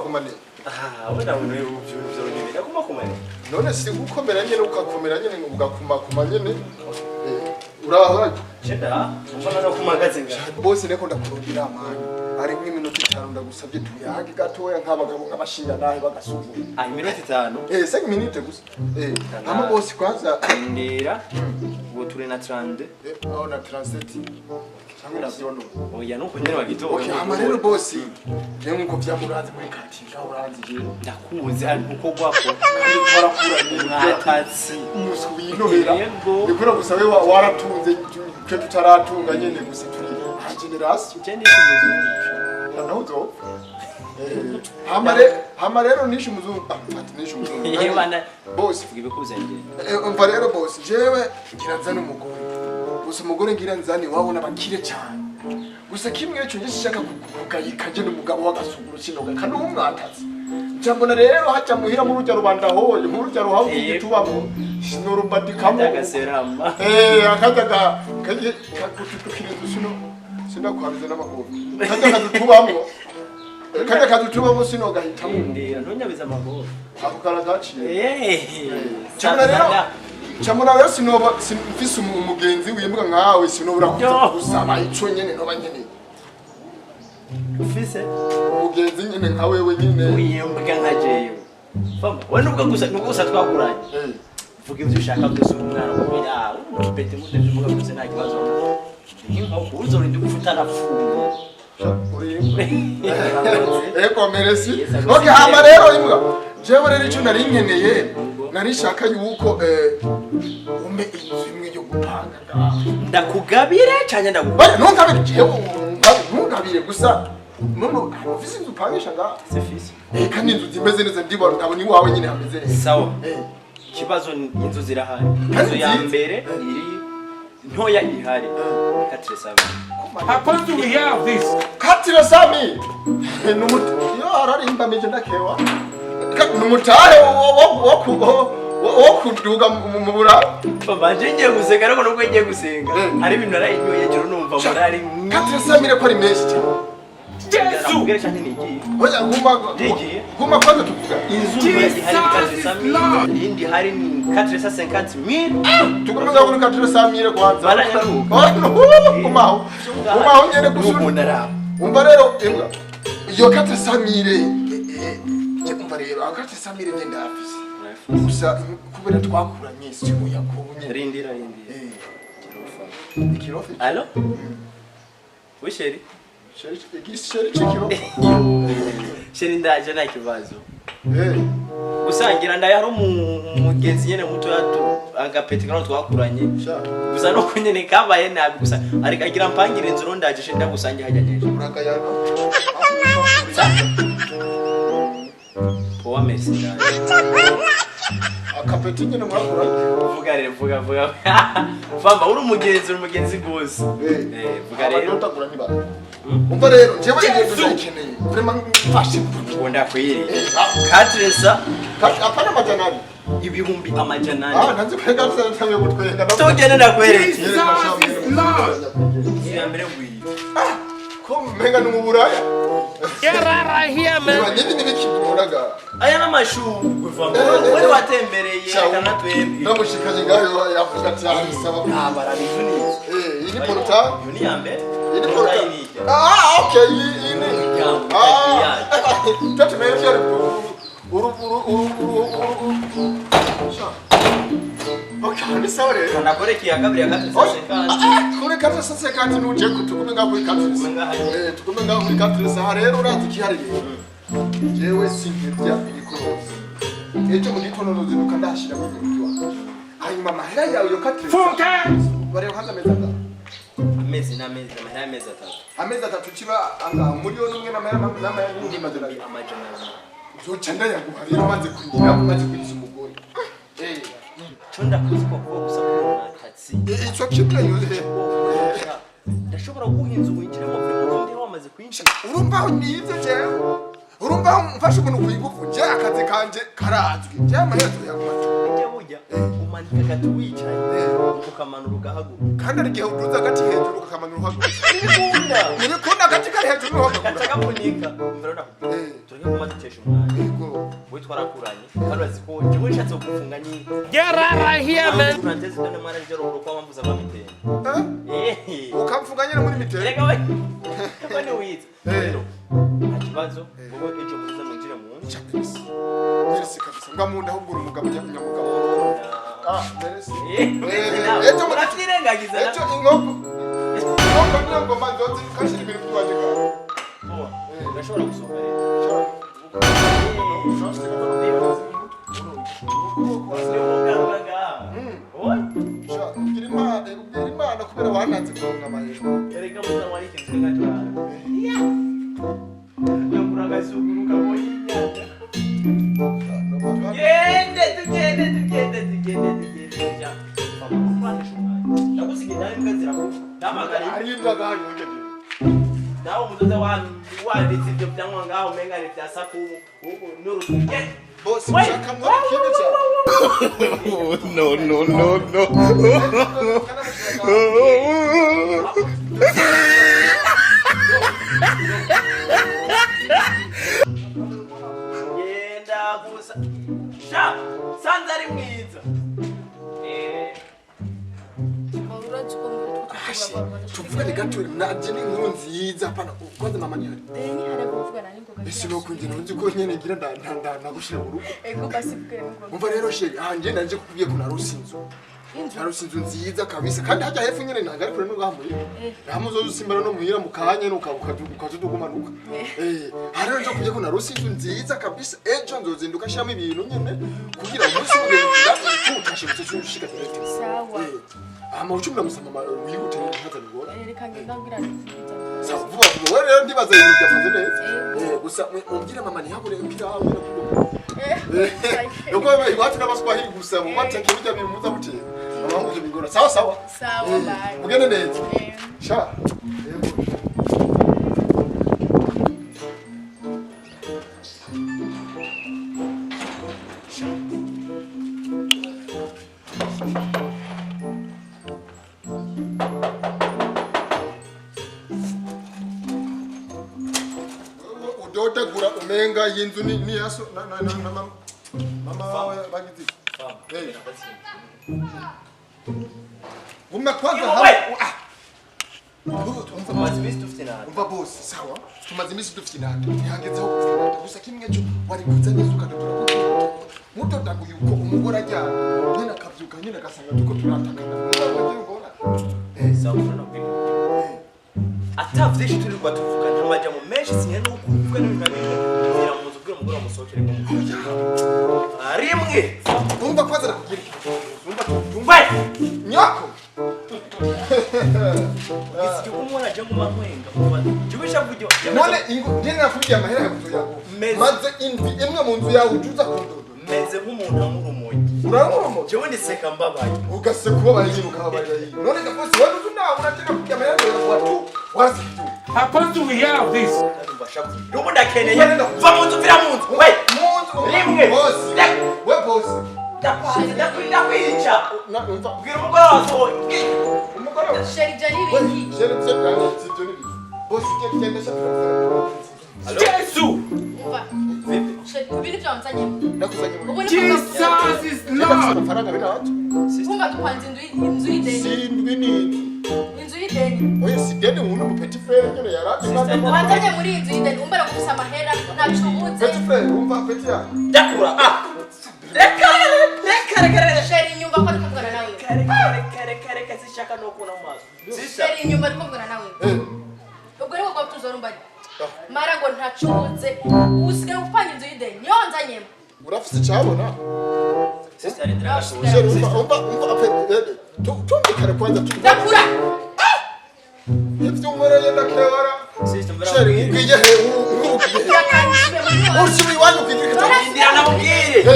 kumane wenda wewe ubyumvira nyine nakuma kumane none si gukomera nyene ukakomera nyene ugakuma kumanyene uraho chenda mbona nakumagaze nga bose neko ndakurundira amani ari nk'iminota 5 ndagusabye tuyage gatoya nk'abagabo nk'abashinga nahe bagasuzuma iminota 5 5 minutes gusa ama bose kwanza ndera ubu turi na 30 aho na 37 cyangwa navyono oya nuko nyene bagitoye okay ama rero bose je nkuko vyamuranze muri katinga uranze je ndakuze ari uko gwako kandi twarakura mwatatsi musubinohera nikora gusa we waratunze cyo tutaratunga nyene gusa turi generation je ndi kumuzungu naho hama rero nishi muzungu ati nishi muzungu yebana boss ibikuze nje umva rero boss jewe ngira nzana umugore gusa umugore ngira nzani wabona bakire cyane gusa kimwe cyo ngishaka kugayika je n'umugabo wagasuguru kinoga kandi umwatazi cyambona rero haca muhira mu rujya rubanda hoye mu rujya ruhabu tubamo sinorumbadikamo agaserama akadaga kaje kakutukirizo sinakwariza n'amakuru kajya kadutubamo sino gahitamo ndera nonyabiza amagoro ako karagaciye cyamuna rero sinoba mfise umugenzi wimbwa nkawe sinobura gusaba ico nyene noba nyene ufise umugenzi nyene nka wewe nyene uyembwa nkajeyo famba we nugusa twakuranye vuga ivyo ushaka byose umwana kumira umupete mu ndevyo vuga byose nta kibazo nko uzorinda gufutana fumu eko meresi okay hama rero imbwa jewe rero ico nari nkeneye nari shaka yuko umbe inzu imwe yo gupanga ndakugabire cyane ndakugabire ntukabire jewe ntugabire gusa nono ofisi inzu upangisha nga sifisi kandi inzu zimeze neza ndibona ndabona iwawe nyine hameze neza sawa ikibazo inzu zirahari inzu ya mbere iri ntoya ihari katresami How do we have this? katresami numuti yo ararimba meje ndakewa numutahe wo kuduga mu bura babanje ngiye guseka ariko nuko ngiye gusenga ari ibintu narayinyoye joro numva murari katresamire ko ari menshi Yesu ngeresha nini oya nguma kwanza tuvuga inzu ihari katresami indi hari 450,000 tukomeza kuri katresamire kwanza kumaho nyene gusura umva rero imbwa iyo katresamire umva rero katresamire ngenda afise gusa kubera twakuranye simu yakubunye rindira ikirofa allo oui chérie Sheri chikiro. Sheri ndaje na kibazo. Gusangira ndaye hari umugenzi nyene muto yatu agapeti kana twakuranye. Gusa no kunyene kabaye nabi gusa ariko agira mpangire inzu ro ndaje shenda gusangira hajyaje. Urakayana. Poa merci. Akapeti nyene murakuranye. Vuga. Famba uri umugenzi gose. Vuga rero utakuranye ba. Umva rero jewe ingendo ndakeneye vraiment mfashe ngunda kwiri katresa apana majanani ibihumbi amajanani nanze kwega tsamye gutwenga tugene nakwereke yambere ngwiye ko mpenga n'umuburaya Yarara here man nyine nibikiburaga aya namashugwe vamo wari watembereye kana twembi namushikaje ngayo yavuga ati saba abara bivuniye ini porta yuni yambe ini porta okay ini tatu meyo cyari uru okay ni sawa rero ndakore kiyagabiri yakatse kuri katse sase kandi nuje kutukume ngaho kuri katse tukume ngaho kuri katse rero urazi kihari jewe sinjya ibikorose ejo mu gitondo nozinuka ndashira mu gihugu hanyuma mahera yawe yo katse bare uhaza amezi atatu amezi atatu kiba anga umuliyoni umwe n'amahera n'indi madolari zoca ndayaguha rero maze kugira maze kugiza umugore chonda kuziko ko gusa mwatsi icyo kimwe yuze ndashobora guhinza winjira mu vuba ndi wamaze kwinjira urumva nivyo jewe urumva mfashe umuntu kuyigufu je akazi kanje karazwi je amahera tuyagumata je burya umanika gati wicaye ukamanura ugahaguruka kandi ari gihe uduza gati hejuru ukamanura uhaguruka nibikunda gati kari hejuru uhaguruka katakamunika mvero Yego. we twarakuranye kandi baziko jewe nshatse kugufunga nyine Get right here, man. uranteze ndane mwana njero uko bamvuza bamiteye Ukamvuga nyine muri mitero. reka we bane wiza rero akibazo wowe ejo muza mwinjira mu nzu Chapelisi. Merci kabisa. Ngamunda ahubwo umugabo ajya kunyamugabo. Merci. ejo muratirengagiza Ejo inkoko. Inkoko niyo ngoma nzozi kashira ibintu twaje ka. urashobora gusohoka rero Ubwira Imana kubera wananze kuronka amahera. erega muza wari ikintu ngatora kuragasuguruka mu yinyanja tugende nakusigaye nawe mbwazira ko namagara Aribwa gayo nje. nawe umudoza wanditse ibyo byanywa ngaho umenga ni bya sakubu n'urutuge Boss ushaka mwa kibica. No. yenda gusa sha sanza ari mwiza Tuvugane gato naje ni inkuru nziza hapana kwanza mama ni hari. Ese no kunjye nzi ko nyene ngira ndagushira mu rugo. Umva rero sheri anje ndaje kukubwiye ko narusinzo. Narusinzo nziza kabisa kandi hajya hefu nyene ntagari kure no gamuye. Ramuzo usimbara no muhira mukanya no ukazudugumanuka. Hariyo nje kujye ko narusinzo nziza kabisa ejo nzozinduka shiramo ibintu nyene kugira umunsi ugende tukashibutse cyushika direct. Sawa. Ama uchumla musama wiyute hata nigora. Reka ngenda ngira Sawa vuba wewe rero ndibaza ibintu byafanze neza. Gusa umbwira mama ntiyabure impira hawe no kugo. Yuko iwacu n'abaswahili gusa mu mateke bijya bimuza bute. Abangu byo bigora. Sawa. sawa bye. Mugende neza. Sha. Udotegura umenga yinzu ni yaso na mama wawe bagize. Umma kwanza umva boss sawa tumaze imisi dufite inata ntihangezeho kufinata gusa kimwe cyo wari kuza neza ukadodora ko muto ndaguye uko umugore ajyana nyina akabyuka nyina agasanga tuko turatakana atavye shi turi kwa tuvuga ntamaja mu menshi sinye no kuvuga n'ibintu bira mu nzu bwira umugore amusohokere mu arimwe umva kwanza nakubwira umva nyako isi cyo kumona je mu mamwenga kuba jubisha kujyo none ingo ndene nakubwiye amahera yakuzo yago maze indwi imwe mu nzu yawe ujuza kundodo meze nk'umuntu amurumoye uramuromo jewe ndiseka mbabaye ugase kuba bari ukababarira yi none gaposi wari unawe unataka kubwiye amahera yawe watu wasikitu How fast do we hear of this? Rubu ndakeneye va mu nzu vira mu nzu we rimwe boss we boss ndakwica na umva bwira umugore wasohoye umugore Sheri jani wiki. Sheri yani sijoni boss kende shaka Jesus! Umva. Sheri kubiri twamsanye. nakuzanye Ubu ni Jesus is Lord! faranga bina watu Kumba tupanze inzu y'ideni. sindwi nini Inzu y'ideni. oya sideni umuntu mu petit frère nyene yarati Wanzanye muri inzu y'ideni umbara kufisa amahera ntacu ubuze. petit frère umva petit ya ndakura reka Sheri nyumba ko tukuvugana nawe. reka sishaka no kubona mu maso Sheri nyumba tukuvugana nawe. Ubwo rero kwa tuzora umbari. Mara ngo ntacu ubuze. Usigaye upanga inzu y'ideni. Niyo wanzanyemo. urafise cyabona sister ari ndaraso Sheri umva apete tumvikane kwanza Ndakura. ivyo umwereye ndakebara sister mbara Sheri ubwiye he ubwiye Yakanishije muri ursi wiwanyu ubwiye ndira namubwire he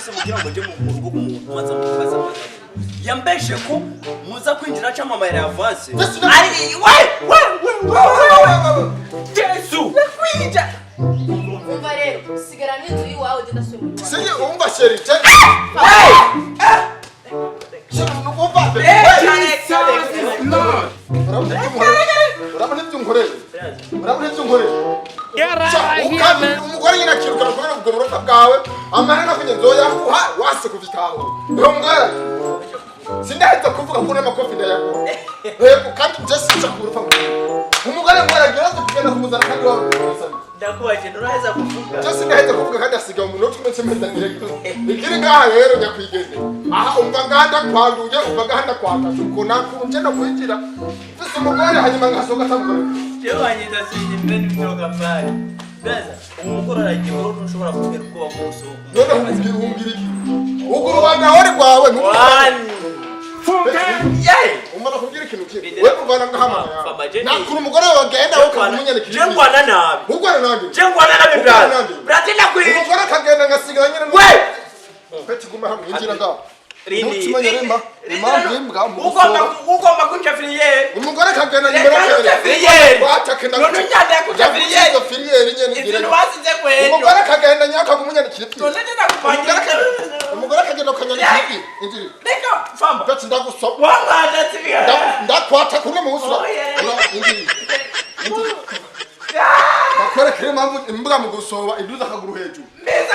se mugira ngo je mu rugo kumuntu maza mukaza yambeshe ko muza kwinjira cyangwa mama ya avance ari Jesus! kwinjira umva rero sigara n'inzu y'iwawe ugenda soma. Sije umva Sheri Sheri umva Jesus is Lord! urabona ibyo unkoreye urabona ibyo unkoreye Get out of here, man. umugore nyine akirukana kubera ubwo burofa bwawe amahera kunye nzoyaguha wase kuvitaho ndongera sindahita kuvuga ko n'amakofi ndayaguha yego kandi just kurufa umugore mwaragira kugenda kumuzana kandi wawe ndakubaje nuraheza kuvuga just ndahita kuvuga kandi asiga umuntu tumetse mendanye ikiri ngaha rero nyakwigeze aha umva nganda kwanduye umva nganda kwakaza uko nakunje no kwinjira fise umugore hanyuma ngasoga tamugore jewe wanyita sinje mbere n'ibyoga pale gaza umugore aragiye ko ntushobora kugera uko wamusuka none umbwira iki uguru bagahore gwawe umara kugira ikintu kiri we kuvana ngahamana nakuru umugore wagenda wo kumunyana kiri jengwana nabi ugwana nabi jengwana nabi brate nakwiye umugore kagenda ngasigara nyine we peti guma hamwe injira nga rini ugomba kunjafiriye umugore kagenda nyuma kunjafiriye watakenda none nyanda kunjafiriye firiyeri nyene ngira izintu wasize kwejo umugore kagenda nyaka kumunyana kiri none ndakupangira umugore kagenda kanyana kiri injira reka famba peti ndagusoma wangada tivira ndakwata kuri mu usura injira bakora kire mpamvu imbwa mu gusoba iduza kaguru hejuru neza